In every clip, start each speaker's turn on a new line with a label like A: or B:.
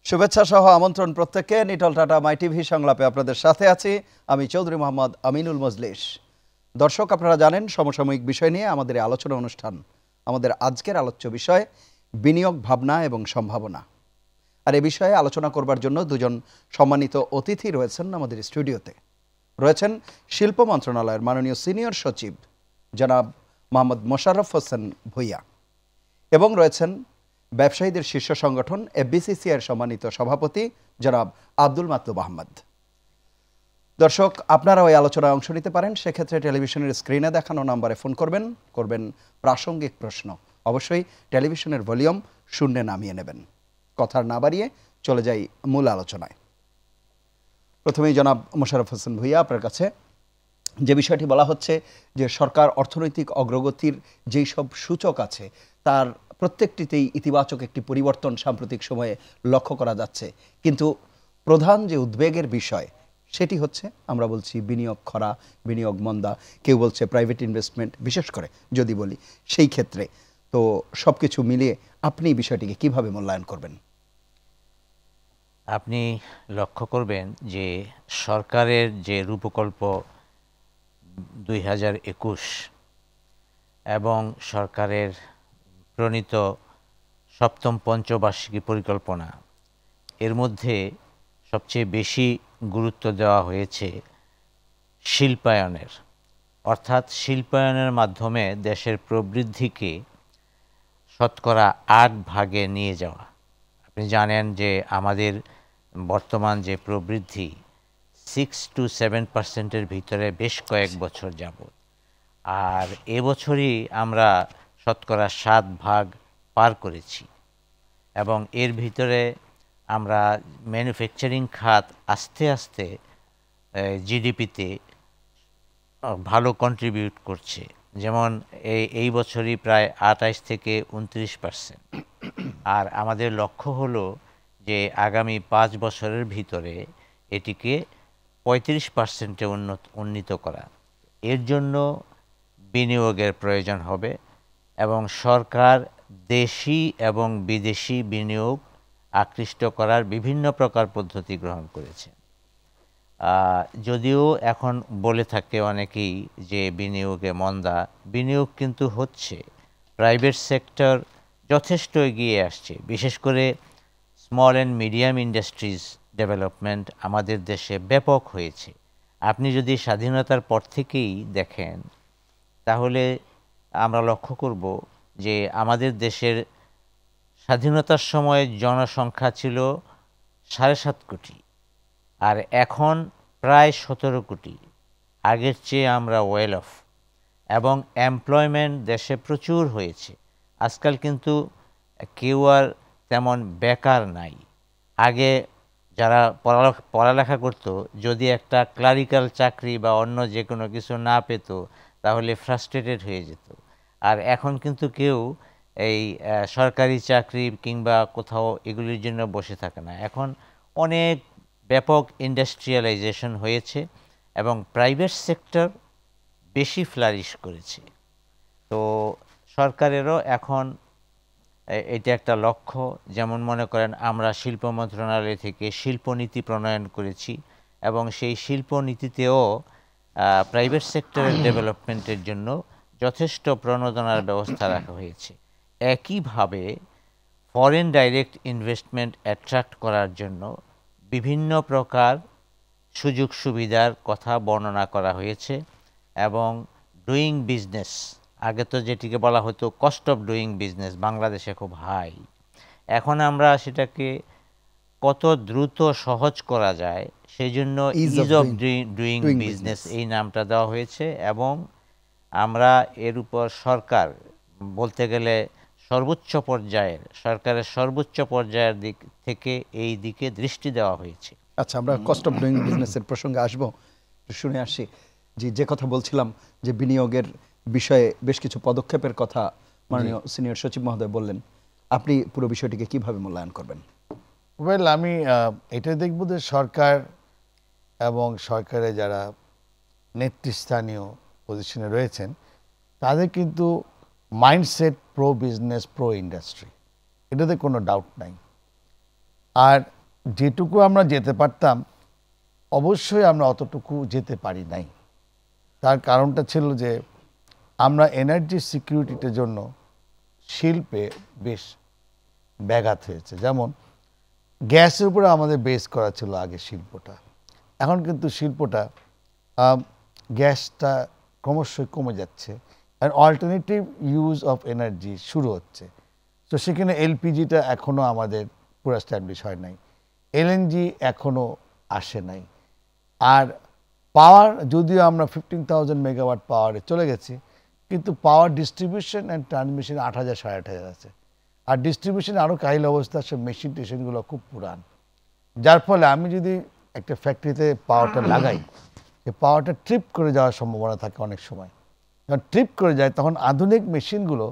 A: শুভেচ্ছা সহ আমন্ত্রণ প্রত্যেককে। নিটল টাটা মাই টিভি সংলাপে আপনাদের সাথে আছি আমি চৌধুরী মোহাম্মদ আমিনুল মজলিস। দর্শক, আপনারা জানেন সমসাময়িক বিষয় নিয়ে আমাদের আলোচনা অনুষ্ঠান। আমাদের আজকের আলোচ্য বিষয় বিনিয়োগ ভাবনা এবং সম্ভাবনা। আর এ বিষয়ে আলোচনা করবার জন্য দুজন সম্মানিত অতিথি রয়েছেন আমাদের স্টুডিওতে। রয়েছেন শিল্প মন্ত্রণালয়ের মাননীয় সিনিয়র সচিব জনাব মোহাম্মদ মোশাররফ হোসেন ভূঁইয়া এবং রয়েছেন ব্যবসায়ীদের শীর্ষ সংগঠন এফবিসিসিআই এর সম্মানিত সভাপতি জনাব আব্দুল মাতলুব আহমদ। দর্শক, আপনারা ওই আলোচনায় অংশ নিতে পারেন। সেক্ষেত্রে টেলিভিশনের স্ক্রিনে দেখানো নম্বরে ফোন করবেন প্রাসঙ্গিক প্রশ্ন। অবশ্যই টেলিভিশনের ভলিউম শূন্যে নামিয়ে নেবেন। কথা না বাড়িয়ে চলে যাই মূল আলোচনায়। প্রথমেই জনাব মোশাররফ হোসেন ভূঁইয়া, আপনার কাছে যে বিষয়টি বলা হচ্ছে যে সরকার অর্থনৈতিক অগ্রগতির যেই সব সূচক আছে তার প্রত্যেকটিতেই ইতিবাচক একটি পরিবর্তন সাম্প্রতিক সময়ে লক্ষ্য করা যাচ্ছে, কিন্তু প্রধান যে উদ্বেগের বিষয় সেটি হচ্ছে আমরা বলছি বিনিয়োগ খরা, বিনিয়োগ মন্দা, কেউ বলছে প্রাইভেট ইনভেস্টমেন্ট, বিশেষ করে যদি বলি সেই ক্ষেত্রে। তো সব কিছু মিলিয়ে আপনি বিষয়টিকে কিভাবে মূল্যায়ন করবেন?
B: আপনি লক্ষ্য করবেন যে সরকারের যে রূপকল্প 2021 এবং সরকারের প্রণীত সপ্তম পঞ্চবার্ষিকী পরিকল্পনা, এর মধ্যে সবচেয়ে বেশি গুরুত্ব দেওয়া হয়েছে শিল্পায়নের, অর্থাৎ শিল্পায়নের মাধ্যমে দেশের প্রবৃদ্ধিকে শতকরা 8 ভাগে নিয়ে যাওয়া। আপনি জানেন যে আমাদের বর্তমান যে প্রবৃদ্ধি 6 to 7% ভিতরে বেশ কয়েক বছর যাবত, আর এবছরই আমরা শতকরা 7 ভাগ পার করেছি এবং এর ভিতরে আমরা ম্যানুফ্যাকচারিং খাত আস্তে আস্তে জিডিপিতে ভালো কন্ট্রিবিউট করছে। যেমন এই বছরই প্রায় 28 থেকে 29%, আর আমাদের লক্ষ্য হলো যে আগামী 5 বছরের ভিতরে এটিকে 35%-এ উন্নীত করা। এর জন্য বিনিয়োগের প্রয়োজন হবে এবং সরকার দেশি এবং বিদেশি বিনিয়োগ আকৃষ্ট করার বিভিন্ন প্রকার পদ্ধতি গ্রহণ করেছে। যদিও এখন বলে থাকে অনেকেই যে বিনিয়োগে মন্দা, বিনিয়োগ কিন্তু হচ্ছে। প্রাইভেট সেক্টর যথেষ্ট এগিয়ে আসছে, বিশেষ করে small and medium industries development আমাদের দেশে ব্যাপক হয়েছে। আপনি যদি স্বাধীনতার পর থেকেই দেখেন তাহলে আমরা লক্ষ্য করব যে আমাদের দেশের স্বাধীনতার সময় জনসংখ্যা ছিল 7.5 কোটি, আর এখন প্রায় 17 কোটি। আগের চেয়ে আমরা ওয়েল অফ, এবং এমপ্লয়মেন্ট দেশে প্রচুর হয়েছে। আজকাল কিন্তু কেউ আর তেমন বেকার নাই। আগে যারা পড়ালেখা করতো, যদি একটা ক্লারিক্যাল চাকরি বা অন্য যে কোনো কিছু না পেত তাহলে ফ্রাস্ট্রেটেড হয়ে যেত। আর এখন কিন্তু কেউ এই সরকারি চাকরি কিংবা কোথাও এগুলির জন্য বসে থাকে না। এখন অনেক ব্যাপক ইন্ডাস্ট্রিয়ালাইজেশন হয়েছে এবং প্রাইভেট সেক্টর বেশি ফ্লারিশ করেছে। তো সরকারেরও এখন এটা একটা লক্ষ্য। যেমন মনে করেন আমরা শিল্প মন্ত্রণালয় থেকে শিল্পনীতি প্রণয়ন করেছি এবং সেই শিল্পনীতিতেও প্রাইভেট সেক্টরের ডেভেলপমেন্টের জন্য যথেষ্ট প্রণোদনার ব্যবস্থা রাখা হয়েছে। একইভাবে ফরেন ডাইরেক্ট ইনভেস্টমেন্ট অ্যাট্রাক্ট করার জন্য বিভিন্ন প্রকার সুযোগ সুবিধার কথা বর্ণনা করা হয়েছে এবং ডুইং বিজনেস, আগে তো যেটিকে বলা হতো কস্ট অফ ডুইং বিজনেস, বাংলাদেশে খুব হাই। এখন আমরা সেটাকে কত দ্রুত সহজ করা যায় সেই জন্য ইজ অফ ডুইং বিজনেস এই নামটা দেওয়া হয়েছে এবং আমরা এর উপর সরকার বলতে গেলে সরকারের সর্বোচ্চ পর্যায়ের দিক থেকে এই দিকে দৃষ্টি দেওয়া হয়েছে।
A: আচ্ছা, আমরা কস্ট অফ ডুইং বিজনেসের প্রসঙ্গে আসবো, শুনে আসি। যে কথা বলছিলাম যে বিনিয়োগের বিষয়ে বেশ কিছু পদক্ষেপের কথা মাননীয় সিনিয়র সচিব মহোদয় বললেন, আপনি পুরো বিষয়টিকে কিভাবে মূল্যায়ন করবেন?
C: ওয়েল, আমি এটা দেখব যে সরকার এবং সরকারে যারা নেতৃস্থানীয় পজিশনে রয়েছেন তাদের কিন্তু mindset pro business pro industry, এটাতে কোনো ডাউট নাই। আর যেটুকু আমরা যেতে পারতাম অবশ্যই আমরা অতটুকু যেতে পারি নাই। তার কারণটা ছিল যে আমরা এনার্জি সিকিউরিটির জন্য শিল্পে বেশ ব্যাঘাত হয়েছে। যেমন গ্যাসের উপরে আমাদের বেস করা ছিল আগে শিল্পটা, এখন কিন্তু শিল্পটা গ্যাসটা ক্রমশই কমে যাচ্ছে আর অল্টারনেটিভ ইউজ অফ এনার্জি শুরু হচ্ছে। তো সেখানে এলপিজিটা এখনও আমাদের পুরো স্ট্যাবলিশ হয় নাই, এলএনজি এখনও আসে নাই। আর পাওয়ার যদিও আমরা 15,000 মেগাওয়াট পাওয়ারে চলে গেছি, কিন্তু পাওয়ার ডিস্ট্রিবিউশন অ্যান্ড ট্রান্সমিশন 8,000 8,500 আছে। আর ডিস্ট্রিবিউশন আরও কাহিল অবস্থা, সব মেশিন টেশিনগুলো খুব পুরান, যার ফলে আমি যদি একটা ফ্যাক্টরিতে পাওয়ারটা লাগাই, যে পাওয়ারটা ট্রিপ করে যাওয়ার সম্ভাবনা থাকে অনেক সময়। যখন ট্রিপ করে যায় তখন আধুনিক মেশিনগুলো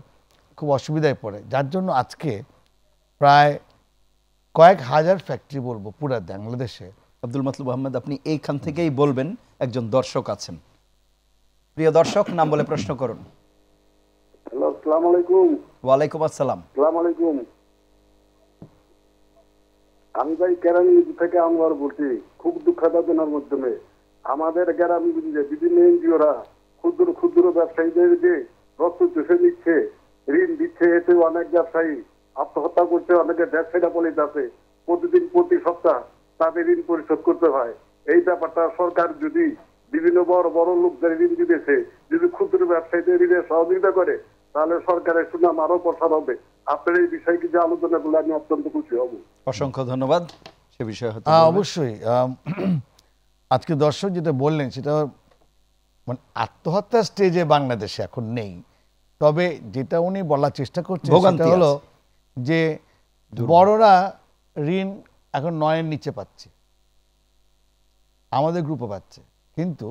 C: খুব অসুবিধায় পড়ে, যার জন্য আজকে প্রায় কয়েক হাজার ফ্যাক্টরি বলবো পুরো বাংলাদেশে।
A: আব্দুল মাতলুব আহমেদ, আপনি এইখান থেকেই বলবেন, একজন দর্শক আছেন। প্রিয় দর্শক, নাম বলে প্রশ্ন করুন।
D: হ্যালো, আসসালামু আলাইকুম।
A: ওয়ালাইকুম আসসালাম।
D: আসসালামু আলাইকুম। আমি ভাই কেরানীগঞ্জ থেকে আনোয়ার বলছি। খুব দুঃখদায়কের মাধ্যমে আমাদের গ্রামে বিভিন্ন এনজিওরা ক্ষুদ্র ক্ষুদ্র ব্যবসায়ীদেরকে রক্ত চষে দিচ্ছে, ঋণ দিচ্ছে। এতে অনেক ব্যবসায়ী আত্মহত্যা করছে, অনেকে ব্যবসায়ীরা বলে যাচ্ছে প্রতিদিন প্রতি সপ্তাহ তাদের ঋণ পরিশোধ করতে হয়। এই ব্যাপারটা সরকার যদি বিভিন্ন বড় বড় লোকদের ঋণ দিতেছে, যদি ক্ষুদ্র ব্যবসায়ীদের ঋণের সহযোগিতা করে, তাহলে সরকারের সুনাম আরো প্রসার হবে। আপনার এই বিষয়ে কিছু আলোচনা করলে আমি অত্যন্ত খুশি হব।
A: অসংখ্য ধন্যবাদ। সে বিষয়ে
C: অবশ্যই আজকে দর্শক যেটা বললেন সেটা মানে আত্মহত্যার স্টেজে বাংলাদেশে এখন নেই, তবে যেটা উনি বলার চেষ্টা করছেন সেটা হলো যে বড়রা ঋণ এখন 9-এর নিচে পাচ্ছে, আমাদের গ্রুপও পাচ্ছে। কিন্তু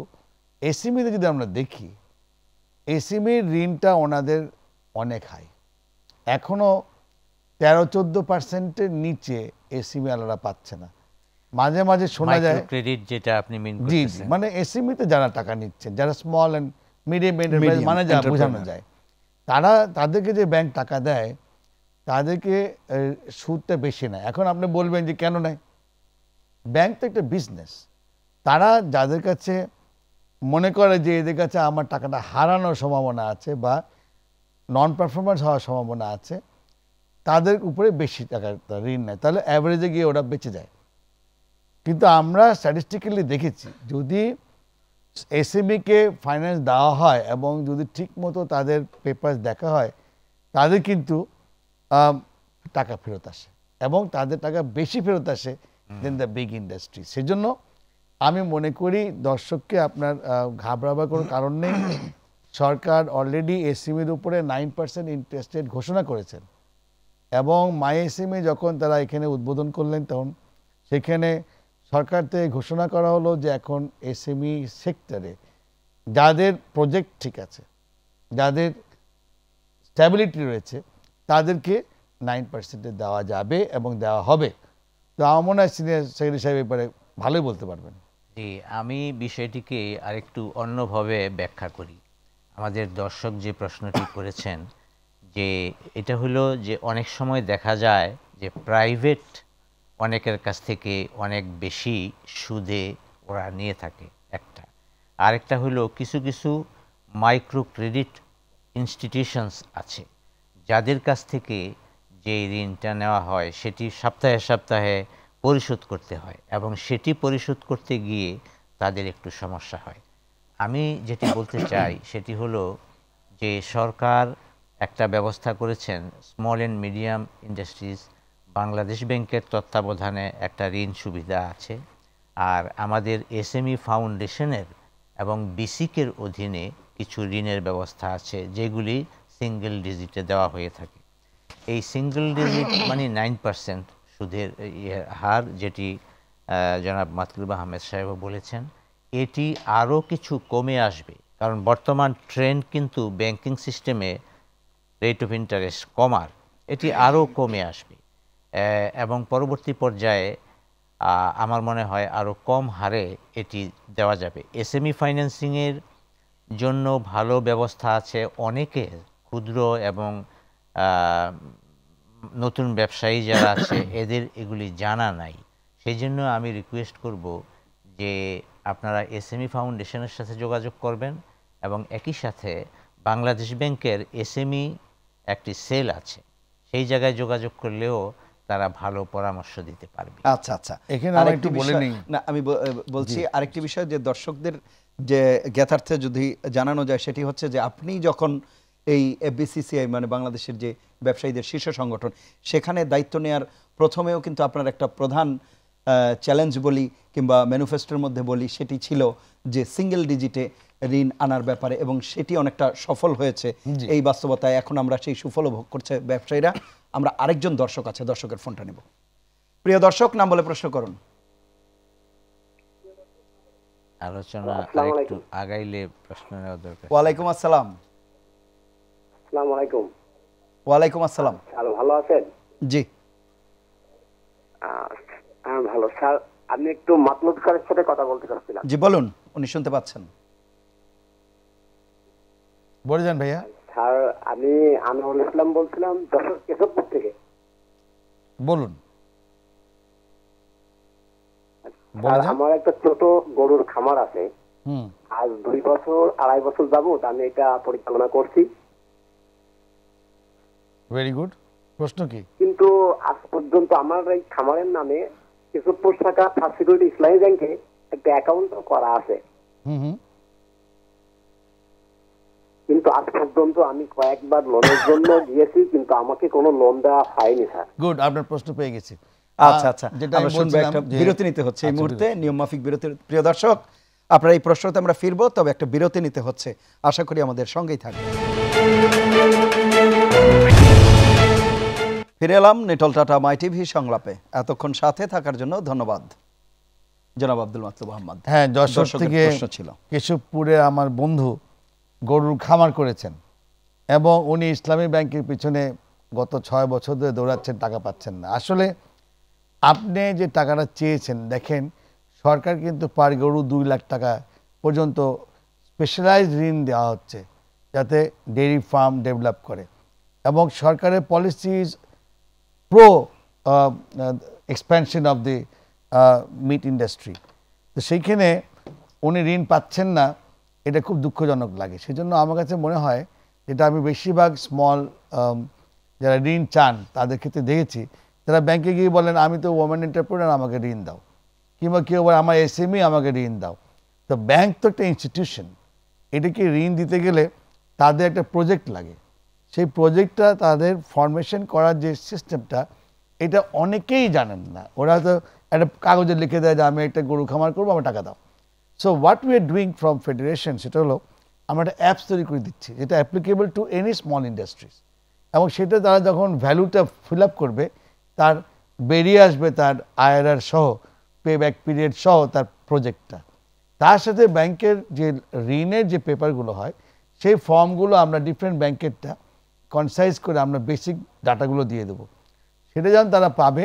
C: এসএমইতে যদি আমরা দেখি, এসএমইর ঋণটা ওনাদের অনেক হাই, এখনো 13-14% নিচে এসএমই আলাদা পাচ্ছে না। মাঝে মাঝে শোনা যায়
B: ক্রেডিট, যেটা আপনি মিন
C: জি
B: করতেছেন,
C: মানে এসএমইতে যারা টাকা নিচ্ছেন, যারা স্মল অ্যান্ড মিডিয়াম এন্টারপ্রাইজ মানে যা বোঝানো যায়, তাদেরকে যে ব্যাংক টাকা দেয় তাদেরকে সুদটা বেশি নেয়। এখন আপনি বলবেন যে কেন নেয়? ব্যাংক তো একটা বিজনেস, তারা যাদের কাছে মনে করে যে এদের কাছে আমার টাকাটা হারানোর সম্ভাবনা আছে বা নন পারফরমেন্স হওয়ার সম্ভাবনা আছে, তাদের উপরে বেশি টাকা ঋণ নেয়, তাহলে অ্যাভারেজে গিয়ে ওরা বেঁচে যায়। কিন্তু আমরা স্ট্যাটিস্টিক্যালি দেখেছি যদি এসএমইকে ফাইন্যান্স দেওয়া হয় এবং যদি ঠিক মতো তাদের পেপার দেখা হয়, তাদের কিন্তু টাকা ফেরত আসে এবং তাদের টাকা বেশি ফেরত আসে দেন দ্য বিগ ইন্ডাস্ট্রি। সেজন্য আমি মনে করি দর্শককে আপনার ঘাবড়াবার কোনো কারণ নেই। সরকার অলরেডি এসএমইর উপরে 9% ইন্টারেস্ট রেট ঘোষণা করেছেন এবং মাই এসএমই যখন তারা এখানে উদ্বোধন করলেন তখন সেখানে সরকার থেকে ঘোষণা করা হলো যে এখন এসএমই সেক্টরে যাদের প্রজেক্ট ঠিক আছে, যাদের স্ট্যাবিলিটি রয়েছে, তাদেরকে 9% দেওয়া যাবে এবং দেওয়া হবে। তো আমার মনে হয় সিনিয়র সেক্রেটারি সাহেব এবারে ভালোই বলতে পারবেন।
B: জি, আমি বিষয়টিকে আরেকটু অন্যভাবে ব্যাখ্যা করি। আমাদের দর্শক যে প্রশ্নটি করেছেন, যে এটা হলো যে অনেক সময় দেখা যায় যে প্রাইভেট অনেকের কাছ থেকে অনেক বেশি সুদে ওরা নিয়ে থাকে একটা। আরেকটা হলো কিছু কিছু মাইক্রো ক্রেডিট ইনস্টিটিউশনস আছে যাদের কাছ থেকে যে ঋণটা নেওয়া হয় সেটি সপ্তাহে সপ্তাহে পরিশোধ করতে হয় এবং সেটি পরিশোধ করতে গিয়ে তাদের একটু সমস্যা হয়। আমি যেটি বলতে চাই সেটি হলো যে সরকার একটা ব্যবস্থা করেছেন, small and medium industries Bangladesh ব্যাংকের তত্ত্বাবধানে একটা ঋণ সুবিধা আছে, আর আমাদের এসএমই ফাউন্ডেশনের এবং বিসিকের অধীনে কিছু ঋণের ব্যবস্থা আছে যেগুলি সিঙ্গেল ডিজিটে দেওয়া হয়ে থাকে। এই সিঙ্গেল ডিজিট মানে 9% সুদের হার, যেটি জনাব মাতলুব আহমেদ সাহেব বলেছেন, এটি আরও কিছু কমে আসবে, কারণ বর্তমান ট্রেন্ড কিন্তু ব্যাংকিং সিস্টেমে রেট অফ ইন্টারেস্ট কমার, এটি আরও কমে আসবে এবং পরবর্তী পর্যায়ে আমার মনে হয় আরও কম হারে এটি দেওয়া যাবে। এসএমই ফাইন্যান্সিংয়ের জন্য ভালো ব্যবস্থা আছে, অনেকে ক্ষুদ্র এবং নতুন ব্যবসায়ী যারা আছে এদের এগুলি জানা নাই, সেই জন্য আমি রিকোয়েস্ট করব যে আপনারা এসএমই ফাউন্ডেশনের সাথে যোগাযোগ করবেন এবং একই সাথে বাংলাদেশ ব্যাংকের এসএমই একটি সেল আছে, সেই জায়গায় যোগাযোগ করলেও তারা ভালো পরামর্শ দিতে পারবে।
A: আচ্ছা আচ্ছা,
C: এখানে আমি
A: আরেকটি
C: একটু বলে
A: বিষয়-
C: নিই।
A: না আমি বলছি আরেকটি বিষয় যে দর্শকদের যে জ্ঞাতার্থে যদি জানানো যায় সেটি হচ্ছে যে আপনি যখন এই এফবিসিসিআই মানে বাংলাদেশের যে ব্যবসায়ীদের শীর্ষ সংগঠন সেখানে দায়িত্ব নেওয়ার প্রথমেও কিন্তু আপনার একটা প্রধান চ্যালেঞ্জ বলি কিংবা ম্যানিফেস্টোর মধ্যে বলি সেটি ছিল যে সিঙ্গেল ডিজিটে ঋণ আনার ব্যাপারে, এবং সেটি অনেকটা সফল হয়েছে। এই বাস্তবতায় এখন আমরা সেই সুফল ভোগ করছে ব্যবসায়ীরা। আমরা আরেকজন দর্শক আছে, দর্শকের ফোনটা নেব। প্রিয় দর্শক, নাম বলে প্রশ্ন করুন।
B: আলোচনা একটু আগাইলে প্রশ্ন নেওয়া দরকার।
A: ওয়ালাইকুম আসসালাম।
E: আসসালামু আলাইকুম।
A: ওয়ালাইকুম আসসালাম।
E: স্যার ভালো আছেন?
A: জি
E: ভালো স্যার, আমি একটু মাতলুব স্যারের সাথে কথা বলতে চাচ্ছিলাম।
A: জি বলুন, উনি শুনতে পাচ্ছেন।
C: বলে যান ভাইয়া।
E: স্যার আমি আনোয়ারুল ইসলাম বলছিলাম যশোর কেশবপুর থেকে।
C: বলুন।
E: স্যার আমার একটা ছোট গরুর খামার আছে। আজ 2 বছর 2.5 বছর যাবত আমি এটা পরিচালনা করছি।
C: Very good. প্রশ্ন কি?
E: কিন্তু আজ পর্যন্ত আমার এই খামারের নামে কেশবপুর শাখা ফার্স্ট সিকিউরিটি ইসলামী ব্যাংকে একটা অ্যাকাউন্ট করা আছে। কিন্তু আজ পর্যন্ত আমি কয়েকবার লোনের জন্য গিয়েছি, কিন্তু আমাকে কোনো লোন দেওয়া হয়নি স্যার।
C: গুড, আপনার প্রশ্ন পেয়ে গেছি।
A: আচ্ছা আচ্ছা, আমরা শুনবো, একটা বিরতি নিতে হচ্ছে এই মুহূর্তে, নিয়ম মাফিক বিরতি। প্রিয় দর্শক, আপনারা এই প্রশ্নতে আমরা ফিরবো, তবে একটা বিরতি নিতে হচ্ছে। আশা করি আমাদের সঙ্গেই থাকবে। ফিরে এলাম নিটল টাটা মাই টিভি সংলাপে। এতক্ষণ সাথে থাকার জন্য ধন্যবাদ। জনাব আব্দুল মাতলুব আহমদ।
C: হ্যাঁ, যশোর থেকে
A: প্রশ্ন ছিল,
C: কেশবপুরে আমার বন্ধু গরুর খামার করেছেন এবং উনি ইসলামী ব্যাংকের পিছনে গত 6 বছর ধরে দৌড়াচ্ছেন, টাকা পাচ্ছেন না। আসলে আপনি যে টাকাটা চেয়েছেন, দেখেন সরকার কিন্তু পার গরু 2 লাখ টাকা পর্যন্ত স্পেশালাইজড ঋণ দেওয়া হচ্ছে যাতে ডেইরি ফার্ম ডেভেলপ করে, এবং সরকারের policy pro expansion of the meat industry. তো সেইখানে উনি ঋণ পাচ্ছেন না, এটা খুব দুঃখজনক লাগে। সেজন্য আমার কাছে মনে হয়, যেটা আমি বেশিরভাগ স্মল যারা ঋণ চান তাদের ক্ষেত্রে দেখেছি, তারা ব্যাংকে গিয়ে বলেন আমি তো ওমেন এন্টারপ্রেনার, আমাকে ঋণ দাও, কিংবা কেউ বলে আমার এসএমই, আমাকে ঋণ দাও। তো ব্যাংক তো একটা ইনস্টিটিউশন, এটাকে ঋণ দিতে গেলে তাদের একটা প্রজেক্ট লাগে। সেই প্রজেক্টটা তাদের ফরমেশন করার যে সিস্টেমটা, এটা অনেকেই জানেন না। ওরা তো একটা কাগজে লিখে দেয় যে আমি একটা গরু খামার করবো, আমার টাকা দাও। So what we are doing from federation, সেটা হলো আমরা একটা অ্যাপস তৈরি করে দিচ্ছি যেটা applicable to any small industries, এবং সেটা তারা যখন ভ্যালুটা ফিল আপ করবে, তার বেরিয়ে আসবে তার আইআরআর সহ, পে ব্যাক পিরিয়ড সহ তার প্রজেক্টটা। তার সাথে ব্যাংকের যে ঋণের যে পেপারগুলো হয়, সেই ফর্মগুলো আমরা ডিফারেন্ট ব্যাংকেরটা কনসাইজ করে আমরা বেসিক ডাটাগুলো দিয়ে দেবো। সেটা যখন তারা পাবে,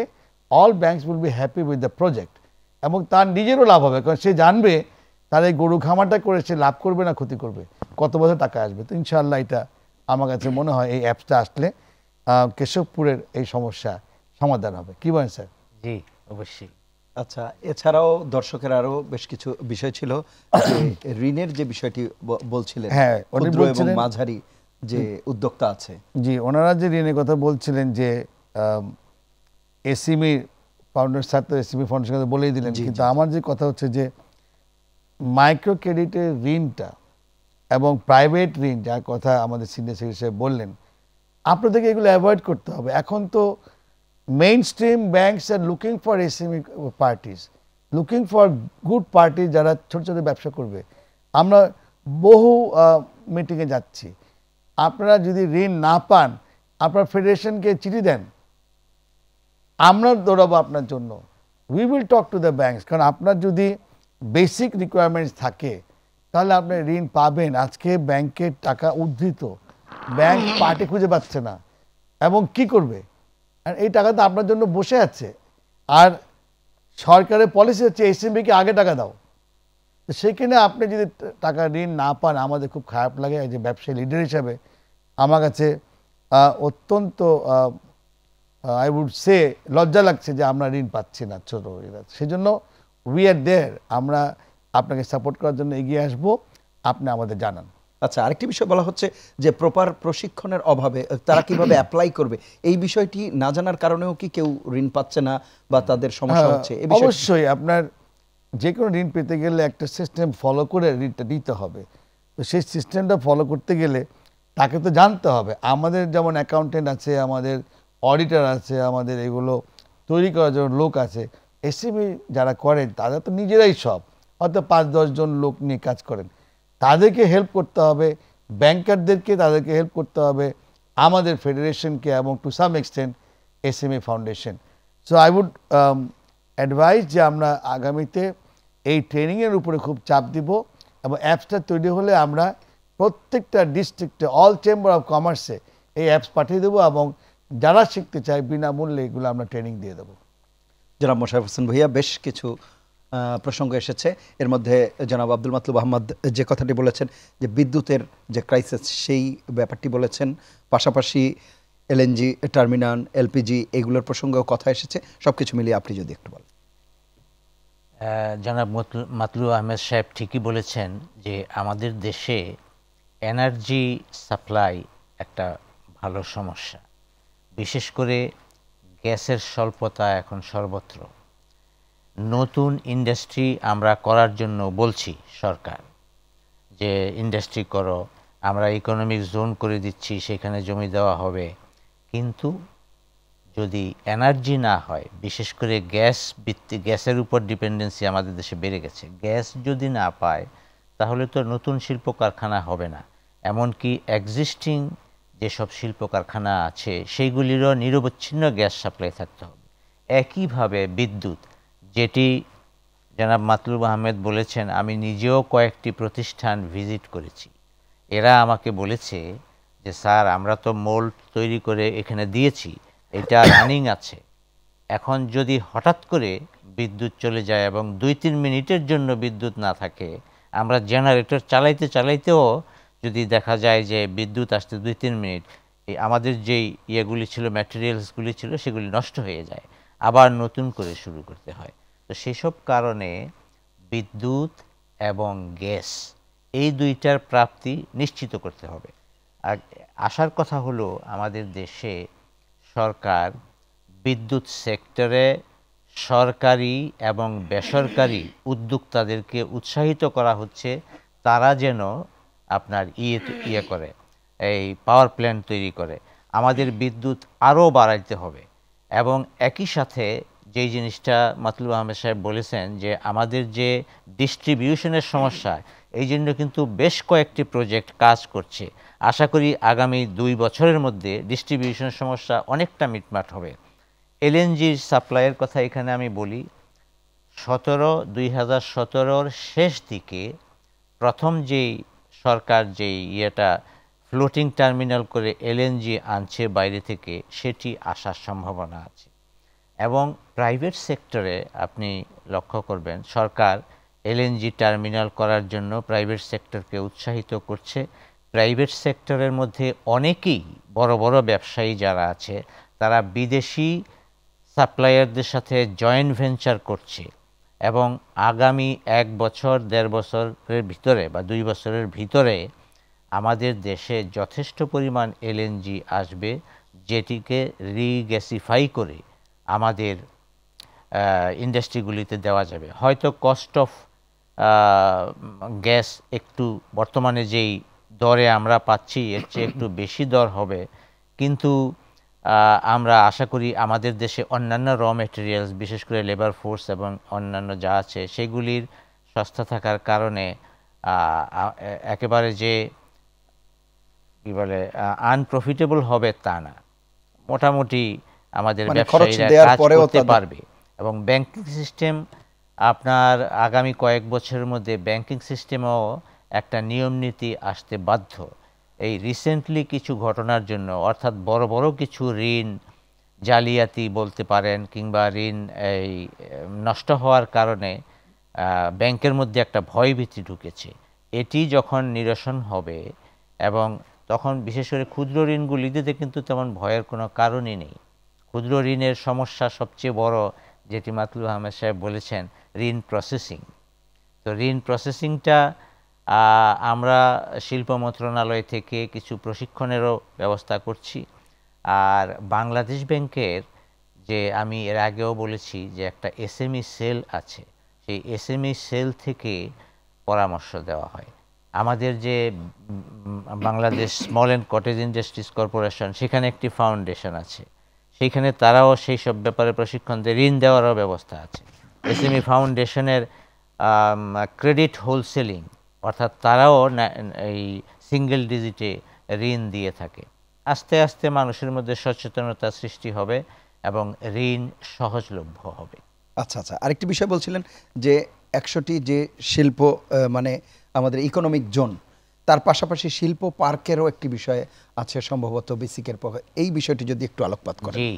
C: all banks will be happy with the project, এবং তার নিজেরও লাভ হবে, কারণ সে জানবে তার এই গরু খামারটা করে সে লাভ করবে না ক্ষতি করবে, কত বছর টাকা আসবে। তো ইনশাআল্লাহ এটা আমার কাছে মনে হয় এই অ্যাপসটা আসলে কেশবপুরের এই সমস্যা সমাধান হবে। কি বলেন স্যার?
B: জি অবশ্যই।
A: আচ্ছা, এছাড়াও দর্শকের আরো বেশ কিছু বিষয় ছিল, যে ঋণের যে বিষয়টি বলছিলেন,
C: হ্যাঁ, উনি
A: ক্ষুদ্র এবং
C: বলছিলেন
A: মাঝারি যে উদ্যোক্তা আছে।
C: জি, ওনারা যে ঋণের কথা বলছিলেন, যে এসিমি ফাউন্ডেশন, স্যার তো এসিমি ফাউন্ডেশন কথা বলেই দিলেন, কিন্তু আমার যে কথা হচ্ছে যে মাইক্রো ক্রেডিটের ঋণটা এবং প্রাইভেট ঋণ, যার কথা আমাদের সিনিয়র সেক্রেটারি সাহেব বললেন, আপনাদেরকে এগুলো অ্যাভয়েড করতে হবে। এখন তো main stream banks are looking for SME parties, looking for good party যারা ছোট ছোট ব্যবসা করবে। আমরা বহু মিটিংয়ে যাচ্ছি, আপনারা যদি ঋণ না পান, আপনার ফেডারেশনকে চিঠি দেন, আমরা দৌড়াবো আপনার জন্য। We will talk to the banks, কারণ আপনার যদি বেসিক রিকোয়ারমেন্টস থাকে তাহলে আপনি ঋণ পাবেন। আজকে ব্যাংকের টাকা উদ্ধৃত, ব্যাংক পার্টি খুঁজে পাচ্ছে না, এবং কি করবে? আর এই টাকা তো আপনার জন্য বসে আছে, আর সরকারের পলিসি হচ্ছে এসএমবিকে আগে টাকা দাও। তো সেখানে আপনি যদি টাকা ঋণ না পান, আমাদের খুব খারাপ লাগে। যে ব্যবসায়ী লিডার হিসাবে আমার কাছে অত্যন্ত আই উড সে লজ্জা লাগছে যে আমরা ঋণ পাচ্ছি না ছোট এরা। সেজন্য উই আর দেয়ার, আমরা আপনাকে সাপোর্ট করার জন্য এগিয়ে আসবো, আপনি আমাদের জানান।
A: আচ্ছা, আরেকটি বিষয় বলা হচ্ছে যে প্রপার প্রশিক্ষণের অভাবে তারা কিভাবে অ্যাপ্লাই করবে, এই বিষয়টি না জানার কারণেও কি কেউ ঋণ পাচ্ছে না বা তাদের সমস্যা হচ্ছে?
C: অবশ্যই আপনার যে কোনো ঋণ পেতে গেলে একটা সিস্টেম ফলো করে ঋণটা দিতে হবে। তো সেই সিস্টেমটা ফলো করতে গেলে তাকে তো জানতে হবে। আমাদের যেমন অ্যাকাউন্টেন্ট আছে, আমাদের অডিটর আছে, আমাদের এগুলো তৈরি করার জন্য লোক আছে, এসএমই যারা করেন তারা তো নিজেরাই সব হয়তো 5-10 জন লোক নিয়ে কাজ করেন, তাদেরকে হেল্প করতে হবে, ব্যাংকারদেরকে তাদেরকে হেল্প করতে হবে, আমাদের ফেডারেশনকে এবং to some extent SME foundation. So I would advise যে আমরা আগামীতে এই ট্রেনিংয়ের উপরে খুব চাপ দিব এবং অ্যাপসটা তৈরি হলে আমরা প্রত্যেকটা ডিস্ট্রিক্টে অল চেম্বার অফ কমার্সে এই অ্যাপস পাঠিয়ে দেবো এবং যারা শিখতে চায় বিনামূল্যে এগুলো আমরা ট্রেনিং দিয়ে দেবো।
A: জনাব মোশাররফ হোসেন ভূঁইয়া, বেশ কিছু প্রসঙ্গ এসেছে, এর মধ্যে জনাব আব্দুল মাতলুব আহমদ যে কথাটি বলেছেন যে বিদ্যুতের যে ক্রাইসিস সেই ব্যাপারটি বলেছেন, পাশাপাশি এলএনজি টার্মিনাল, এলপিজি এগুলোর প্রসঙ্গেও কথা এসেছে। সব কিছু মিলিয়ে আপনি যদি একটু বলেন।
B: জনাব মাতলুব আহমেদ সাহেব ঠিকই বলেছেন যে আমাদের দেশে এনার্জি সাপ্লাই একটা ভালো সমস্যা, বিশেষ করে গ্যাসের স্বল্পতা এখন সর্বত্র। নতুন ইন্ডাস্ট্রি আমরা করার জন্য বলছি সরকার যে ইন্ডাস্ট্রি করো, আমরা ইকোনমিক জোন করে দিচ্ছি, সেখানে জমি দেওয়া হবে, কিন্তু যদি এনার্জি না হয়, বিশেষ করে গ্যাসের উপর ডিপেন্ডেন্সি আমাদের দেশে বেড়ে গেছে, গ্যাস যদি না পায় তাহলে তো নতুন শিল্প কারখানা হবে না। এমনকি এক্সিস্টিং যেসব শিল্প কারখানা আছে সেইগুলিরও নিরবচ্ছিন্ন গ্যাস সাপ্লাই থাকতে হবে। একইভাবে বিদ্যুৎ, যেটি জনাব মাতলুব আহমেদ বলেছেন, আমি নিজেও কয়েকটি প্রতিষ্ঠান ভিজিট করেছি, এরা আমাকে বলেছে যে স্যার আমরা তো মোল্ড তৈরি করে এখানে দিয়েছি, এটা রানিং আছে, এখন যদি হঠাৎ করে বিদ্যুৎ চলে যায় এবং 2-3 মিনিটের জন্য বিদ্যুৎ না থাকে, আমরা জেনারেটর চালাইতেও যদি দেখা যায় যে বিদ্যুৎ আসতে 2-3 মিনিট, আমাদের যেই ইয়েগুলি ছিল, ম্যাটেরিয়ালসগুলি ছিল, সেগুলি নষ্ট হয়ে যায়, আবার নতুন করে শুরু করতে হয়। তো সেসব কারণে বিদ্যুৎ এবং গ্যাস এই দুইটার প্রাপ্তি নিশ্চিত করতে হবে। আর আসার কথা হলো আমাদের দেশে সরকার বিদ্যুৎ সেক্টরে সরকারি এবং বেসরকারি উদ্যোক্তাদেরকে উৎসাহিত করা হচ্ছে, তারা যেন আপনার ইয়ে করে, এই পাওয়ার প্ল্যান্ট তৈরি করে। আমাদের বিদ্যুৎ আরও বাড়াইতে হবে। এবং একই সাথে যেই জিনিসটা মাতলুব আহমেদ সাহেব বলেছেন যে আমাদের যে ডিস্ট্রিবিউশনের সমস্যা, এই জন্য কিন্তু বেশ কয়েকটি প্রজেক্ট কাজ করছে। আশা করি আগামী 2 বছরের মধ্যে ডিস্ট্রিবিউশনের সমস্যা অনেকটা মিটমাট হবে। এলএনজির সাপ্লাইয়ের কথা এখানে আমি বলি, 2017-র শেষ দিকে প্রথম যেই সরকার যেই ফ্লোটিং টার্মিনাল করে এলএনজি আনছে বাইরে থেকে, সেটি আসার সম্ভাবনা আছে। এবং প্রাইভেট সেক্টরে আপনি লক্ষ্য করবেন সরকার এলএনজি টার্মিনাল করার জন্য প্রাইভেট সেক্টরকে উৎসাহিত করছে। প্রাইভেট সেক্টরের মধ্যে অনেকেই বড় বড় ব্যবসায়ী যারা আছে, তারা বিদেশি সাপ্লায়ারদের সাথে জয়েন্ট ভেঞ্চার করছে এবং আগামী 1 বছর 1.5 বছরের ভিতরে বা 2 বছরের ভিতরে আমাদের দেশে যথেষ্ট পরিমাণ এলএনজি আসবে, যেটিকে রিগ্যাসিফাই করে আমাদের ইন্ডাস্ট্রিগুলিতে দেওয়া যাবে। হয়তো কস্ট অফ গ্যাস একটু বর্তমানে যেই দরে আমরা পাচ্ছি এর চেয়ে একটু বেশি দর হবে, কিন্তু আমরা আশা করি আমাদের দেশে অন্যান্য র ম্যাটেরিয়ালস, বিশেষ করে লেবার ফোর্স এবং অন্যান্য যা আছে সেগুলির সস্তা থাকার কারণে একেবারে যে কি বলে আনপ্রফিটেবল হবে তা না, মোটামুটি আমাদের ব্যবসায়ীরা কাজ করতে পারবে। এবং ব্যাংকিং সিস্টেম, আপনার আগামী কয়েক বছরের মধ্যে ব্যাংকিং সিস্টেমেও একটা নিয়ম নীতি আসতে বাধ্য। এই রিসেন্টলি কিছু ঘটনার জন্য, অর্থাৎ বড় বড় কিছু ঋণ জালিয়াতি বলতে পারেন কিংবা ঋণ এই নষ্ট হওয়ার কারণে ব্যাংকের মধ্যে একটা ভয়ভীতি ঢুকেছে। এটি যখন নিরসন হবে এবং তখন বিশেষ করে ক্ষুদ্র ঋণগুলি দিতে কিন্তু তেমন ভয়ের কোনো কারণই নেই, ক্ষুদ্র ঋণের সমস্যা সবচেয়ে বড়, যেটি মাতলুব আহমেদ সাহেব বলেছেন, ঋণ প্রসেসিং। তো ঋণ প্রসেসিংটা আমরা শিল্প মন্ত্রণালয় থেকে কিছু প্রশিক্ষণেরও ব্যবস্থা করছি। আর বাংলাদেশ ব্যাংকের যে আমি এর আগেও বলেছি যে একটা এসএমই সেল আছে, সেই এসএমই সেল থেকে পরামর্শ দেওয়া হয়। আমাদের যে Bangladesh small and cottage industries corporation, সেখানে একটি ফাউন্ডেশন আছে, সেইখানে তারাও সেই সব ব্যাপারে প্রশিক্ষণ দেয়, ঋণ দেওয়ারও ব্যবস্থা আছে। এসএমই ফাউন্ডেশনের ক্রেডিট হোলসেলিং, অর্থাৎ তারাও এই সিঙ্গেল ডিজিটে ঋণ দিয়ে থাকে। আস্তে আস্তে মানুষের মধ্যে সচেতনতা সৃষ্টি হবে এবং ঋণ সহজলভ্য হবে।
A: আচ্ছা আচ্ছা, আরেকটি বিষয় বলছিলেন যে 100টি যে শিল্প মানে আমাদের ইকোনমিক জোন, তার পাশাপাশি শিল্প পার্কেরও একটি বিষয় আছে সম্ভবত বেসিকের পক্ষে, এই বিষয়টি যদি একটু আলোকপাত করেন।
B: জি,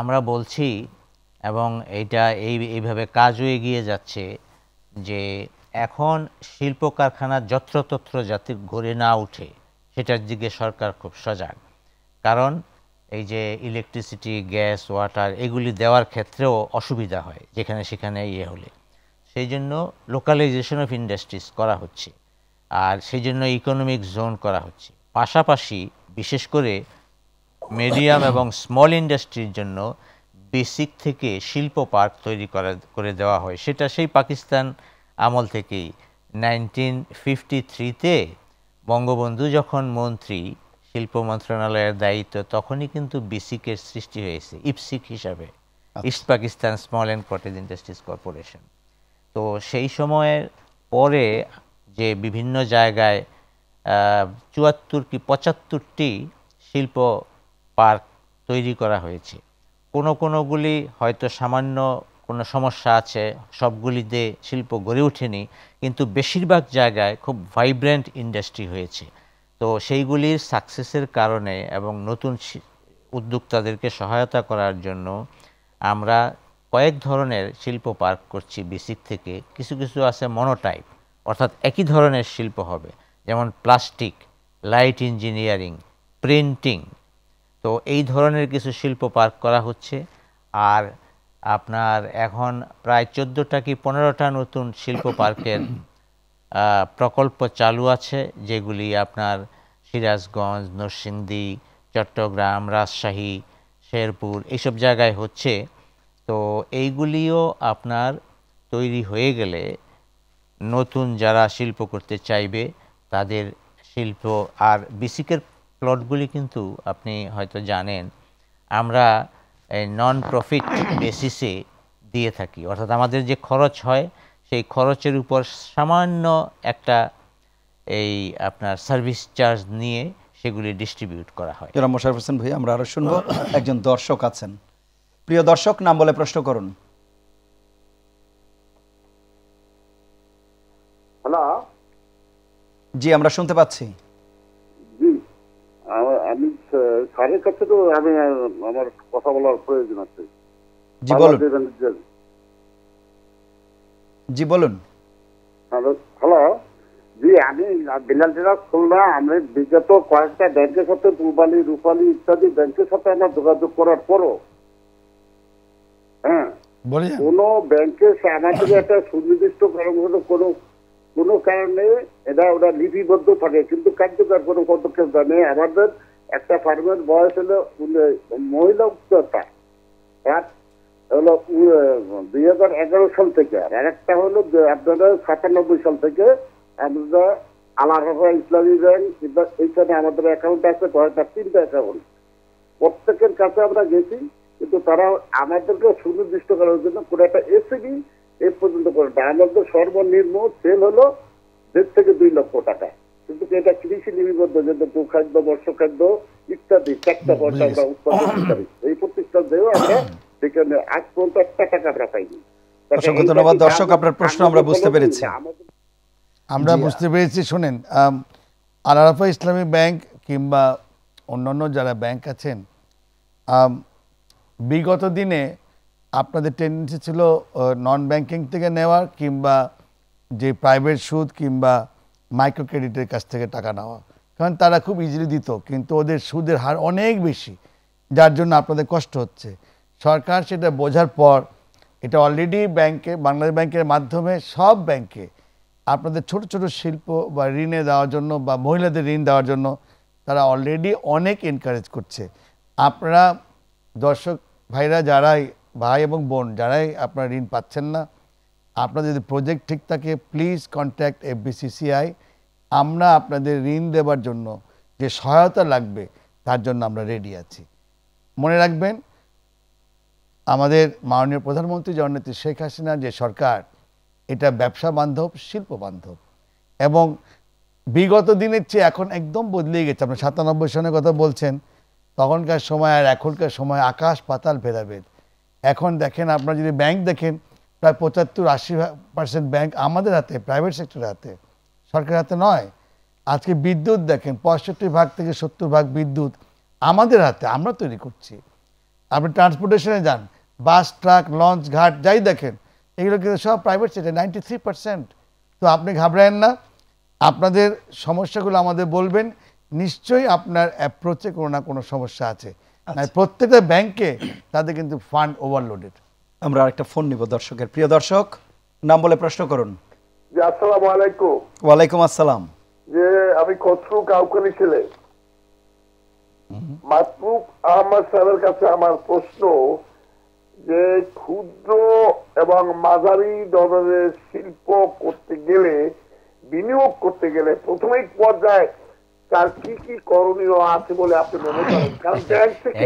B: আমরা বলছি এবং এইটা এইভাবে কাজও এগিয়ে যাচ্ছে যে এখন শিল্প কারখানা যত্রতত্র যাতে গড়ে না উঠে সেটার দিকে সরকার খুব সজাগ। কারণ এই যে ইলেকট্রিসিটি, গ্যাস, ওয়াটার এগুলি দেওয়ার ক্ষেত্রেও অসুবিধা হয় যেখানে সেখানে হলে, সেই জন্য লোকালাইজেশন অফ ইন্ডাস্ট্রিজ করা হচ্ছে, আর সেই জন্য ইকোনমিক জোন করা হচ্ছে। পাশাপাশি বিশেষ করে মিডিয়াম এবং স্মল ইন্ডাস্ট্রির জন্য বেসিক থেকে শিল্প পার্ক তৈরি করে দেওয়া হয়। সেটা সেই পাকিস্তান আমল থেকেই 1953-তে বঙ্গবন্ধু যখন মন্ত্রী, শিল্প মন্ত্রণালয়ের দায়িত্ব, তখনই কিন্তু বেসিকের সৃষ্টি হয়েছে ইপসিক হিসাবে, east Pakistan small and cottage industries corporation. তো সেই সময়ের পরে যে বিভিন্ন জায়গায় 74 কি 75টি শিল্প পার্ক তৈরি করা হয়েছে। কোনোগুলি হয়তো সামান্য কোনো সমস্যা আছে, সবগুলিতে শিল্প গড়ে ওঠেনি, কিন্তু বেশিরভাগ জায়গায় খুব ভাইব্রেন্ট ইন্ডাস্ট্রি হয়েছে। তো সেইগুলির সাকসেসের কারণে এবং নতুন উদ্যোক্তাদেরকে সহায়তা করার জন্য আমরা কয়েক ধরনের শিল্প পার্ক করছি বেসিক থেকে। কিছু কিছু আছে মনোটাইপ, অর্থাৎ একই ধরনের শিল্প হবে, যেমন প্লাস্টিক, লাইট ইঞ্জিনিয়ারিং, প্রিন্টিং। তো এই ধরনের কিছু শিল্প পার্ক করা হচ্ছে। আর আপনার এখন প্রায় 14টা কি 15টা নতুন শিল্প পার্কের প্রকল্প চালু আছে, যেগুলি আপনার সিরাজগঞ্জ, নরসিংদী, চট্টগ্রাম, রাজশাহী, শেরপুর এইসব জায়গায় হচ্ছে। তো এইগুলিও আপনার তৈরি হয়ে গেলে নতুন যারা শিল্প করতে চাইবে তাদের শিল্প। আর বেসিকের প্লটগুলি কিন্তু আপনি হয়তো জানেন আমরা নন প্রফিট বেসিসে দিয়ে থাকি, অর্থাৎ আমাদের যে খরচ হয় সেই খরচের উপর সামান্য একটা এই আপনার সার্ভিস চার্জ নিয়ে সেগুলি ডিস্ট্রিবিউট করা হয়।
A: জনাব মোশাররফ হোসেন ভাই, আমরা আরো শুনবো। একজন দর্শক আছেন, প্রিয় দর্শক, নাম বলে প্রশ্ন করুন।
D: হ্যালো,
A: জি আমরা শুনতে পাচ্ছি।
D: জি আমি স্যারের কাছে তো আমি আমার কথা বলার প্রয়োজন আছে।
A: জি বলুন। জি বলুন।
D: হ্যালো, জি আমি বিলাল টেরাস খুলনা। আমি বিগত কয়েকটা ব্যাংকের সাথে পূবালী, রূপালী ইত্যাদি ব্যাংকের সাথে আমার যোগাযোগ করার পরও হ্যাঁ কোন ব্যাংকে আমাদের একটা সুনির্দিষ্ট কোনো কারণে ওরা লিপিবদ্ধ থাকে, কিন্তু কার্যকর কোনো পদক্ষেপ জানে। আমাদের একটা ফার্মের বয়স হলো মহিলা উচ্চতা হলো 2011 সাল থেকে, আর একটা হলো আপনারা 97 সাল থেকে আমরা আলাদা ইসলামী ব্যাংক এইখানে আমাদের অ্যাকাউন্ট আছে, কয়েকটা 3টা অ্যাকাউন্ট। প্রত্যেকের কাছে আমরা গেছি, কিন্তু তারা আমাদেরকে সুনির্দিষ্ট করার জন্য কোনো একটা এসিবি এ পর্যন্ত করে না। আমাদের সর্বনিম্ন সেল হলো 1.5 থেকে 2 লক্ষ টাকা, কিন্তু এটা কৃষি লিপিবদ্ধ, যেটা গোখাদ্য, মৎস্যখাদ্য ইত্যাদি 4টা পয়সা আমরা উৎপাদন করি। এই প্রতিষ্ঠান দিয়েও আমরা সেখানে আজ পর্যন্ত 1 টাকা আমরা পাইনি।
A: অসংখ্য ধন্যবাদ দর্শক, আপনার প্রশ্ন আমরা বুঝতে পেরেছি।
C: শোনেন, আল আরাফাহ ইসলামী ব্যাংক কিংবা অন্যান্য যারা ব্যাংক আছেন, বিগত দিনে আপনাদের টেন্ডেন্সি ছিল নন ব্যাংকিং থেকে নেওয়ার, কিংবা যে প্রাইভেট সুদ কিংবা মাইক্রো ক্রেডিটের কাছ থেকে টাকা নেওয়া, কারণ তারা খুব ইজিলি দিত, কিন্তু ওদের সুদের হার অনেক বেশি। যার জন্য আপনাদের কষ্ট হচ্ছে। সরকার সেটা বোঝার পর এটা অলরেডি ব্যাংকে, বাংলাদেশ ব্যাংকের মাধ্যমে সব ব্যাংকে আপনাদের ছোট ছোট শিল্প বা ঋণে দেওয়ার জন্য বা মহিলাদের ঋণ দেওয়ার জন্য তারা অলরেডি অনেক এনকারেজ করছে। আপনারা দর্শক ভাইরা যারাই, ভাই এবং বোন যারাই আপনারা ঋণ পাচ্ছেন না, আপনাদের যদি প্রজেক্ট ঠিক থাকে প্লিজ কন্ট্যাক্ট FBCCI। আমরা আপনাদের ঋণ দেওয়ার জন্য যে সহায়তা লাগবে তার জন্য আমরা রেডি আছি। মনে রাখবেন, আমাদের মাননীয় প্রধানমন্ত্রী জননেত্রী শেখ হাসিনার যে সরকার, এটা ব্যবসা বান্ধব, শিল্প বান্ধব, এবং বিগত দিনের চেয়ে এখন একদম বদলে গেছে। আপনি 97 সনের কথা বলছেন, তখনকার সময় আর এখনকার সময় আকাশ পাতাল ভেদাভেদ। এখন দেখেন, আপনারা যদি ব্যাংক দেখেন, প্রায় 75-80% ব্যাংক আমাদের হাতে, প্রাইভেট সেক্টরের হাতে, সরকারের হাতে নয়। আজকে বিদ্যুৎ দেখেন, 65% থেকে 70% বিদ্যুৎ আমাদের হাতে, আমরা তৈরি করছি। আপনি ট্রান্সপোর্টেশনে যান, বাস, ট্রাক, লঞ্চ, ঘাট যাই দেখেন, এগুলো কিন্তু সব প্রাইভেট সেক্টর, 93%। তো আপনি ঘাবড়ায়েন না, আপনাদের সমস্যাগুলো আমাদের বলবেন, নিশ্চয়ই আপনার অ্যাপ্রোচে কোনো না কোনো সমস্যা আছে। প্রত্যেকটা ব্যাংকে তাদের কিন্তু ফান্ড ওভারলোডেড।
A: আমরা আরেকটা ফোন নিব দর্শকের। প্রিয় দর্শক, নাম বলে প্রশ্ন করুন।
D: জি, আসসালামু আলাইকুম।
A: ওয়ালাইকুম আসসালাম।
D: যে আমি খসরু কাউকালি ছেলে মাতরুফ আহমদ স্যারের কাছে আমার প্রশ্ন, যে ক্ষুদ্র এবং মাঝারি ধরনের শিল্প করতে গেলে, বিনিয়োগ করতে গেলে প্রাথমিক পর্যায়ে তার কি কি করণীয় আছে বলে আপনি মনে করেন? কারণ ব্যাংক থেকে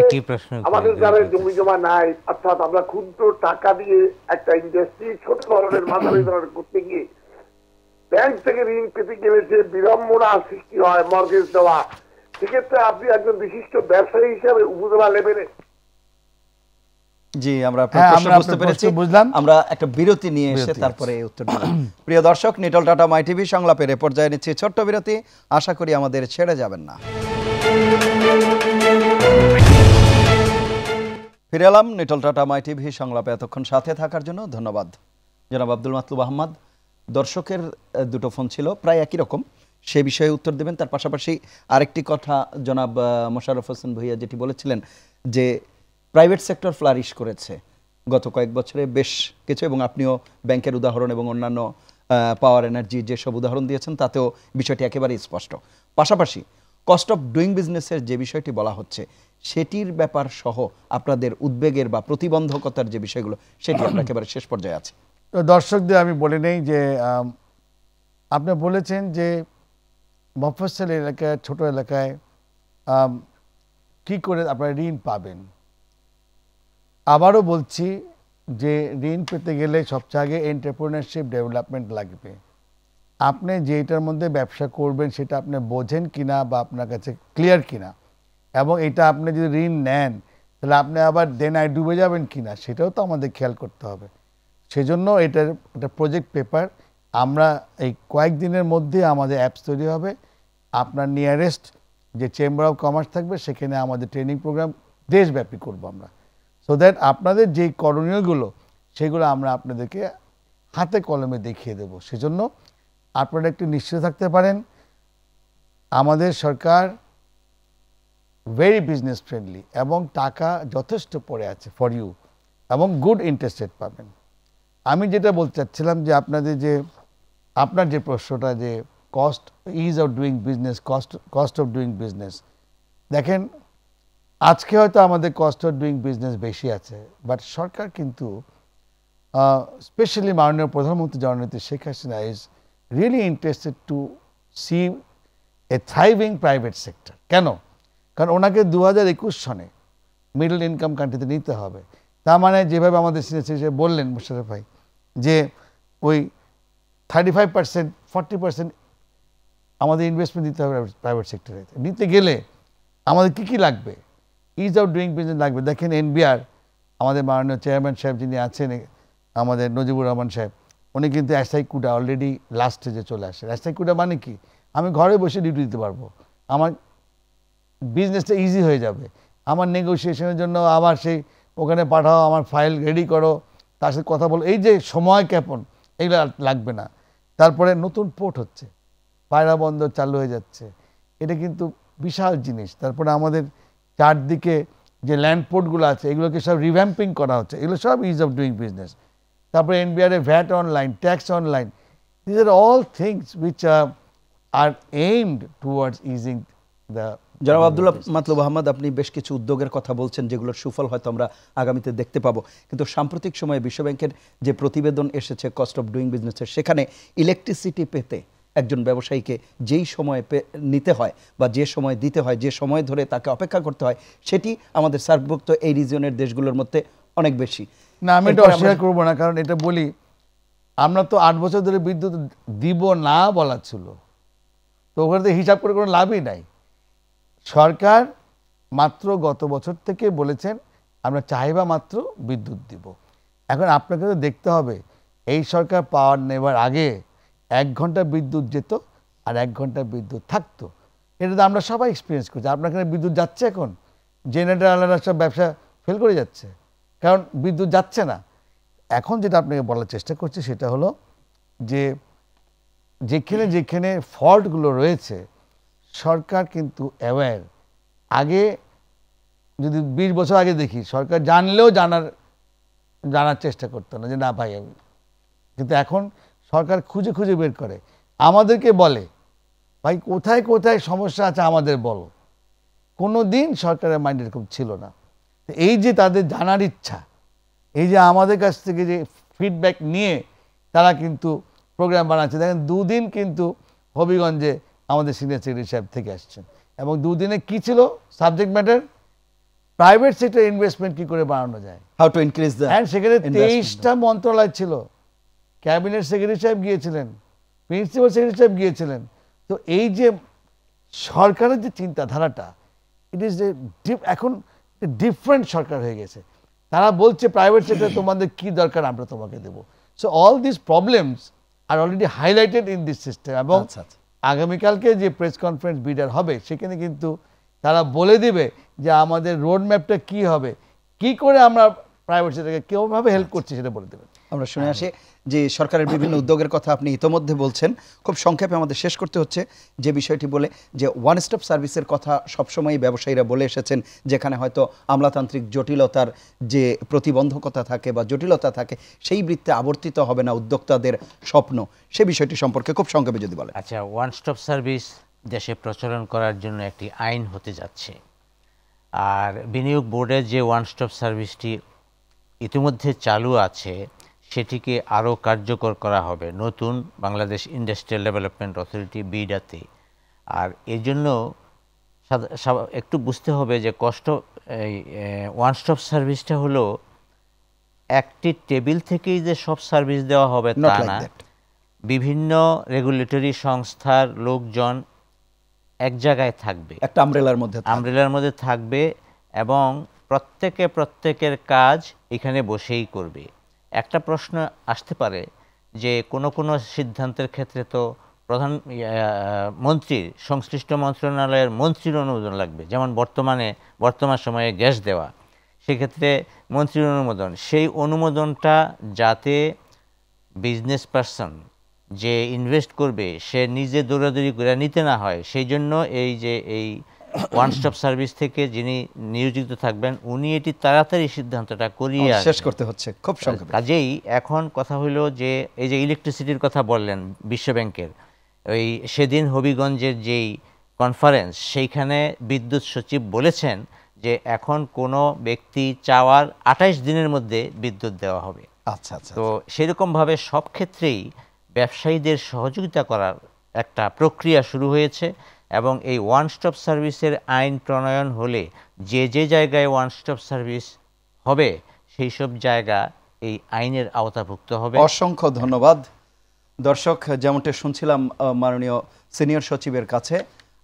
D: আমাদের যারা জমি জমা নাই, অর্থাৎ আমরা ক্ষুদ্র টাকা দিয়ে একটা ইন্ডাস্ট্রি ছোট ধরনের মাঝারি ধরনের করতে গিয়ে ব্যাংক থেকে ঋণ পেতে গেলে যে বিড়ম্বনা সৃষ্টি হয় মর্গেজ দেওয়া, সেক্ষেত্রে আপনি একজন বিশিষ্ট ব্যবসায়ী হিসাবে উপজেলা লেভেলে।
A: জি, আমরা প্রশ্ন বুঝতে পেরেছি, বুঝলাম। আমরা একটা বিরতি নিয়ে এসে তারপরে উত্তর দেব। প্রিয় দর্শক, নিটল টাটা মাই টিভি সংলাপের এ পর্যায়ে নিচ্ছি ছোট্ট বিরতি। আশা করি আমাদের ছেড়ে যাবেন না। ফিরে এলাম নিটল টাটা মাই টিভি সংলাপে। এতক্ষণ সাথে থাকার জন্য ধন্যবাদ। জনাব আব্দুল মাতলুব আহমদ, দর্শকের দুটো ফোন ছিল প্রায় একই রকম, সে বিষয়ে উত্তর দেবেন। তার পাশাপাশি আরেকটি কথা জনাব মোশাররফ হোসেন ভূঁইয়া যেটি বলেছিলেন, যে প্রাইভেট সেক্টর ফ্লারিশ করেছে গত কয়েক বছরে বেশ কিছু, এবং আপনিও ব্যাংকের উদাহরণ এবং অন্যান্য পাওয়ার এনার্জি যেসব উদাহরণ দিয়েছেন তাতেও বিষয়টি একেবারেই স্পষ্ট। পাশাপাশি কস্ট অফ ডুইং বিজনেসের যে বিষয়টি বলা হচ্ছে, সেটির ব্যাপার সহ আপনাদের উদ্বেগের বা প্রতিবন্ধকতার যে বিষয়গুলো, সেটি আপনার একেবারে শেষ পর্যায়ে আছে।
C: তো দর্শকদের আমি বলে নেই যে আপনি বলেছেন যে মফস্বল এলাকায়, ছোট এলাকায় কী করে আপনারা ঋণ পাবেন। আবারও বলছি যে ঋণ পেতে গেলে সবচেয়ে আগে এন্টারপ্রেনারশিপ ডেভেলপমেন্ট লাগবে। আপনি যেটার মধ্যে ব্যবসা করবেন সেটা আপনি বোঝেন কিনা বা আপনার কাছে ক্লিয়ার কিনা, এবং এটা আপনি যদি ঋণ নেন তাহলে আপনি আবার দেনায় ডুবে যাবেন কিনা, সেটাও তো আমাদের খেয়াল করতে হবে। সেজন্য এটার একটা প্রজেক্ট পেপার আমরা এই কয়েকদিনের মধ্যে আমাদের অ্যাপস তৈরি হবে। আপনার নিয়ারেস্ট যে চেম্বার অফ কমার্স থাকবে সেখানে আমাদের ট্রেনিং প্রোগ্রাম দেশব্যাপী করব আমরা, সো দ্যাট আপনাদের যেই করণীয়গুলো সেগুলো আমরা আপনাদেরকে হাতে কলমে দেখিয়ে দেব। সেজন্য আপনারা একটু নিশ্চিত থাকতে পারেন, আমাদের সরকার ভেরি বিজনেস ফ্রেন্ডলি এবং টাকা যথেষ্ট পড়ে আছে ফর ইউ, এবং গুড ইন্টারেস্ট রেট পাবেন। আমি যেটা বলতে চাচ্ছিলাম যে আপনার যে প্রশ্নটা, যে cost is of doing business, cost of doing business, দেখেন আজকে হয়তো আমাদের কস্ট অফ ডুইং বিজনেস বেশি আছে, বাট সরকার কিন্তু স্পেশালি মাননীয় প্রধানমন্ত্রী জননেত্রী Sheikh Hasina is really interested to see a thriving private sector. কেন? কারণ ওনাকে 2021 সনে মিডল ইনকাম কান্ট্রিতে নিতে হবে। তার মানে যেভাবে আমাদের সিনিয়র বললেন মোশাররফ ভাই, যে ওই 35%, 40% আমাদের ইনভেস্টমেন্ট দিতে হবে প্রাইভেট সেক্টরে। নিতে গেলে আমাদের কী কী লাগবে? ইজ অফ ডুইং বিজনেস লাগবে। দেখেন এনবিআর আমাদের মাননীয় চেয়ারম্যান সাহেব যিনি আছেন, আমাদের নজিবুর রহমান সাহেব, উনি কিন্তু এসআই কুডা অলরেডি লাস্ট স্টেজে চলে আসেন। এসআই কুডা মানে কি? আমি ঘরে বসে ডিউটি দিতে পারবো, আমার বিজনেসটা ইজি হয়ে যাবে। আমার নেগোসিয়েশনের জন্য আবার সেই ওখানে পাঠাও, আমার ফাইল রেডি করো, তার সাথে কথা বলো, এই যে সময় ক্ষেপণ, এগুলো লাগবে না। তারপরে নতুন পোর্ট হচ্ছে, পায়রা বন্দর চালু হয়ে যাচ্ছে, এটা কিন্তু বিশাল জিনিস। তারপরে আমাদের চারদিকে যে ল্যান্ড পোর্টগুলো আছে এগুলোকে সব রিভ্যাম্পিং করা হচ্ছে, এগুলো সব ইজ অফ ডুইং বিজনেস। তারপরে NBR VAT online, tax online, this are all things which are aimed towards easing the.
A: জনাব আব্দুল্লাহ মাতলুব আহমদ, আপনি বেশ কিছু উদ্যোগের কথা বলছেন যেগুলোর সুফল হয়তো আমরা আগামীতে দেখতে পাবো, কিন্তু সাম্প্রতিক সময়ে বিশ্বব্যাংকের যে প্রতিবেদন এসেছে কস্ট অফ ডুইং বিজনেসের, সেখানে ইলেকট্রিসিটি পেতে একজন ব্যবসায়ীকে যেই সময় নিতে হয় বা যে সময় দিতে হয়, যে সময় ধরে তাকে অপেক্ষা করতে হয়, সেটি আমাদের সার্কভুক্ত এই রিজিয়নের দেশগুলোর মধ্যে অনেক বেশি।
C: না, আমি এটা অস্বীকার করবো না, কারণ এটা বলি, আমরা তো 8 বছর ধরে বিদ্যুৎ দিব না বলা ছিল, তো ওখানে তো হিসাব করে কোনো লাভই নাই। সরকার মাত্র গত বছর থেকে বলেছেন আমরা চাহিদা মাত্র বিদ্যুৎ দিব। এখন আপনাকে তো দেখতে হবে, এই সরকার পাওয়ার নেবার আগে 1 ঘন্টা বিদ্যুৎ যেত আর 1 ঘন্টা বিদ্যুৎ থাকতো। এটা তো আমরা সবাই এক্সপিরিয়েন্স করছি। আপনার এখানে বিদ্যুৎ যাচ্ছে, এখন জেনারেটর আলাদা সব ব্যবসা ফেল করে যাচ্ছে, কারণ বিদ্যুৎ যাচ্ছে না। এখন যেটা আপনাকে বলার চেষ্টা করছি সেটা হলো যে যেখানে যেখানে ফল্টগুলো রয়েছে সরকার কিন্তু অ্যাওয়্যার। আগে যদি 20 বছর আগে দেখি, সরকার জানলেও জানার চেষ্টা করতো না যে না ভাই আমি, কিন্তু এখন সরকার খুঁজে খুঁজে বের করে, আমাদেরকে বলে ভাই কোথায় কোথায় সমস্যা আছে আমাদের বলো। কোনো দিন সরকারের মাইন্ড এরকম ছিল না। এই যে তাদের জানার ইচ্ছা, এই যে আমাদের কাছ থেকে যে ফিডব্যাক নিয়ে তারা কিন্তু প্রোগ্রাম বানাচ্ছে। দেখেন 2 দিন কিন্তু হবিগঞ্জে আমাদের সিনিয়র সেক্রেটারি সাহেব থেকে আসছেন, এবং 2 দিনে কি ছিল subject matter, private sector investment কি করে বাড়ানো যায়,
A: how to increase the,
C: and সেখানে 23টা মন্ত্রণালয় ছিল, ক্যাবিনেট সেক্রেটারি সাহেব গিয়েছিলেন, প্রিন্সিপাল সেক্রেটারি সাহেব গিয়েছিলেন। তো এই যে সরকারের যে চিন্তাধারাটা, ইট ইজ এখন ডিফারেন্ট সরকার হয়ে গেছে। তারা বলছে প্রাইভেট সেক্টর তোমাদের কি দরকার আমরা তোমাকে দেবো। So all this problems are already highlighted in this system. এবং আগামীকালকে যে প্রেস কনফারেন্স বিডার হবে সেখানে কিন্তু তারা বলে দিবে যে আমাদের রোড ম্যাপটা কী হবে, কি করে আমরা প্রাইভেট সেক্টরকে কেউভাবে হেল্প করছি সেটা বলে দেবেন।
A: আমরা শুনে আসি যে সরকারের বিভিন্ন উদ্যোগের কথা আপনি ইতোমধ্যে বলছেন। খুব সংক্ষেপে আমাদের শেষ করতে হচ্ছে যে বিষয়টি বলে, যে ওয়ান স্টপ সার্ভিসের কথা সবসময়ই ব্যবসায়ীরা বলে এসেছেন, যেখানে হয়তো আমলাতান্ত্রিক জটিলতার যে প্রতিবন্ধকতা থাকে বা জটিলতা থাকে, সেই বৃত্তে আবর্তিত হবে না উদ্যোক্তাদের স্বপ্ন। সে বিষয়টি সম্পর্কে খুব সংক্ষেপে যদি বলেন।
B: আচ্ছা, ওয়ান স্টপ সার্ভিস দেশে প্রচলন করার জন্য একটি আইন হতে যাচ্ছে, আর বিনিয়োগ বোর্ডের যে ওয়ান স্টপ সার্ভিসটি ইতিমধ্যে চালু আছে সেটিকে আরও কার্যকর করা হবে নতুন বাংলাদেশ ইন্ডাস্ট্রিয়াল ডেভেলপমেন্ট অথরিটি বিডাতে। আর এর জন্য একটু বুঝতে হবে যে ওয়ান স্টপ সার্ভিসটা হলো একটি টেবিল থেকেই যে সব সার্ভিস দেওয়া হবে তা না। বিভিন্ন রেগুলেটরি সংস্থার লোকজন এক জায়গায় থাকবে, একটা আমব্রেলার মধ্যে থাকবে, এবং প্রত্যেকের কাজ এখানে বসেই করবে। একটা প্রশ্ন আসতে পারে যে কোনো সিদ্ধান্তের ক্ষেত্রে তো মন্ত্রীর, সংশ্লিষ্ট মন্ত্রণালয়ের মন্ত্রীর অনুমোদন লাগবে, যেমন বর্তমান সময়ে গ্যাস দেওয়া, সেক্ষেত্রে মন্ত্রীর অনুমোদন। সেই অনুমোদনটা যাতে বিজনেস পারসন যে ইনভেস্ট করবে সে নিজে দৌড়াদৌড়ি করে নিতে না হয়, সেই জন্য এই ওয়ান স্টপ সার্ভিস থেকে যিনি নিয়োজিত থাকবেন উনি এটি তাড়াতাড়ি সিদ্ধান্তটা করিয়ে
A: শেষ করতে হচ্ছে খুব সংক্ষেপে।
B: কাজেই এখন কথা হলো যে এই যে ইলেকট্রিসিটির কথা বললেন বিশ্বব্যাংকের, সেদিন হবিগঞ্জের যেই কনফারেন্স, সেইখানে বিদ্যুৎ সচিব বলেছেন যে এখন কোনো ব্যক্তি চাওয়ার 28 দিনের মধ্যে বিদ্যুৎ দেওয়া হবে।
A: আচ্ছা আচ্ছা।
B: তো সেরকমভাবে সব ক্ষেত্রেই ব্যবসায়ীদের সহযোগিতা করার একটা প্রক্রিয়া শুরু হয়েছে, এবং এই ওয়ান স্টপ সার্ভিসের আইন প্রণয়ন হলে যে জায়গায় ওয়ান স্টপ সার্ভিস হবে সেই সব জায়গা এই আইনের আওতাভুক্ত হবে।
A: অসংখ্য ধন্যবাদ। দর্শক, যেমনটা শুনছিলাম মাননীয় সিনিয়র সচিবের কাছে,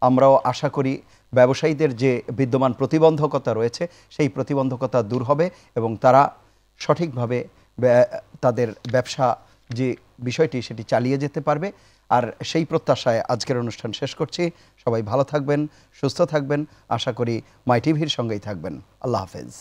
A: আমরাও আশা করি ব্যবসায়ীদের যে বিদ্যমান প্রতিবন্ধকতা রয়েছে সেই প্রতিবন্ধকতা দূর হবে এবং তারা সঠিকভাবে তাদের ব্যবসা যে বিষয়টি সেটি চালিয়ে যেতে পারবে। আর সেই প্রত্যাশায় আজকের অনুষ্ঠান শেষ করছি। সবাই ভালো থাকবেন, সুস্থ থাকবেন, আশা করি মাই টিভির সঙ্গেই থাকবেন। আল্লাহ হাফেজ।